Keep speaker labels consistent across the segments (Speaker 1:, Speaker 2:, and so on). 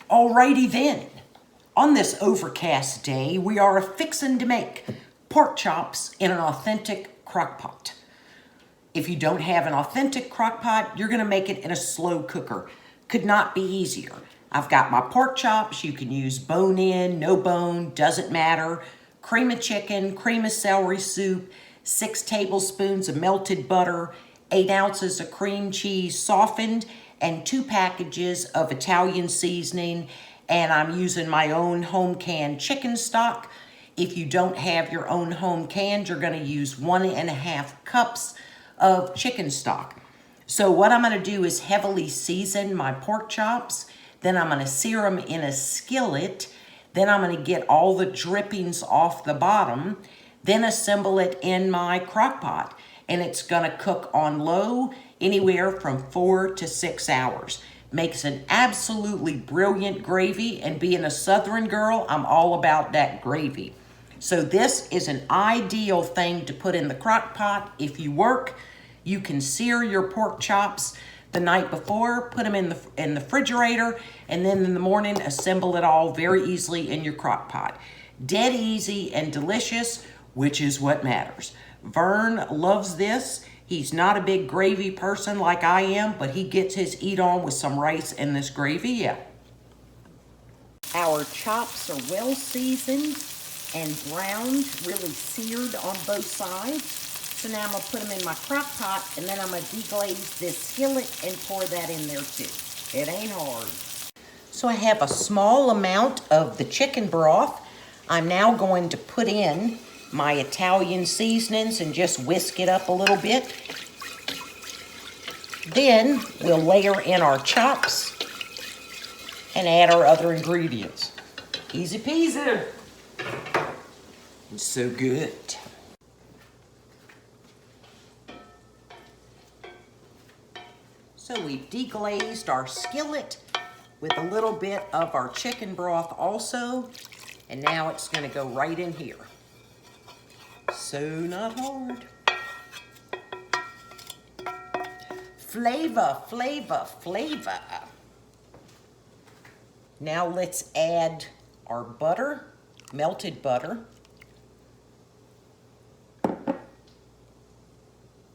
Speaker 1: Alrighty then. On this overcast day, we are fixing to make pork chops in an authentic crock pot. If you don't have an authentic crock pot, you're gonna make it in a slow cooker. Could not be easier. I've got my pork chops. You can use bone in, no bone, doesn't matter. Cream of chicken, cream of celery soup, 6 tablespoons of melted butter, 8 ounces of cream cheese softened, and 2 packages of Italian seasoning. And I'm using my own home canned chicken stock. If you don't have your own home canned, you're gonna use 1.5 cups of chicken stock. So what I'm gonna do is heavily season my pork chops. Then I'm gonna sear them in a skillet. Then I'm gonna get all the drippings off the bottom. Then assemble it in my crock pot. And it's gonna cook on low anywhere from 4 to 6 hours. Makes an absolutely brilliant gravy, and being a Southern girl, I'm all about that gravy. So this is an ideal thing to put in the crock pot. If you work, you can sear your pork chops the night before, put them in the refrigerator, and then in the morning, assemble it all very easily in your crock pot. Dead easy and delicious, which is what matters. Vern loves this. He's not a big gravy person like I am, but he gets his eat on with some rice and this gravy, yeah. Our chops are well seasoned and browned, really seared on both sides. So now I'm gonna put them in my crock pot, and then I'm gonna deglaze this skillet and pour that in there too. It ain't hard. So I have a small amount of the chicken broth. I'm now going to put in my Italian seasonings and just whisk it up a little bit. Then we'll layer in our chops and add our other ingredients. Easy peasy. It's so good. So we've deglazed our skillet with a little bit of our chicken broth also, and now it's gonna go right in here. So not hard. Flavor, flavor, flavor. Now let's add our butter, melted butter.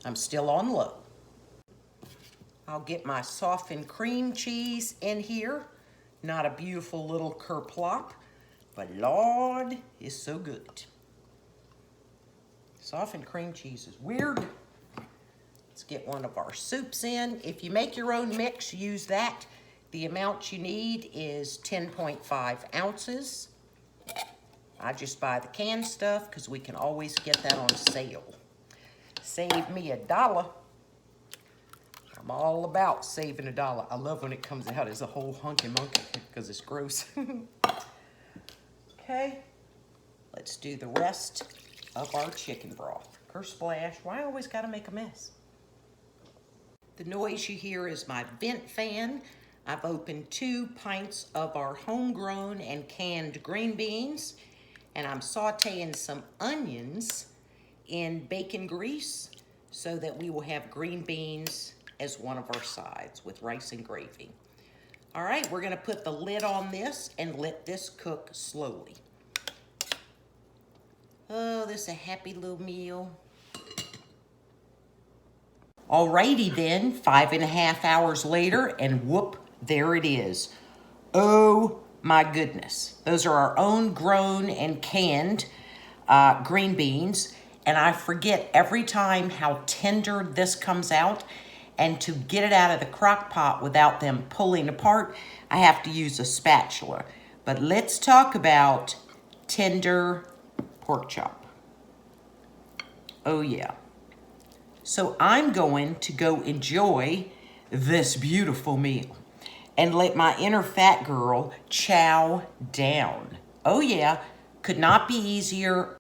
Speaker 1: I'm still on low. I'll get my softened cream cheese in here. Not a beautiful little kerplop, but Lord, it's so good. Softened cream cheese is weird. Let's get one of our soups in. If you make your own mix, use that. The amount you need is 10.5 ounces. I just buy the canned stuff because we can always get that on sale. Save me $1. I'm all about saving $1. I love when it comes out as a whole hunky monkey because it's gross. Okay, let's do the rest of our chicken broth. Kersplash, why I always gotta make a mess? The noise you hear is my vent fan. I've opened 2 pints of our homegrown and canned green beans, and I'm sauteing some onions in bacon grease so that we will have green beans as one of our sides with rice and gravy. All right, we're gonna put the lid on this and let this cook slowly. Oh, this is a happy little meal. Alrighty then, 5.5 hours later, and whoop, there it is. Oh my goodness. Those are our own grown and canned green beans. And I forget every time how tender this comes out. And to get it out of the crock pot without them pulling apart, I have to use a spatula. But let's talk about tender pork chop. Oh yeah. So I'm going to go enjoy this beautiful meal and let my inner fat girl chow down. Oh yeah, could not be easier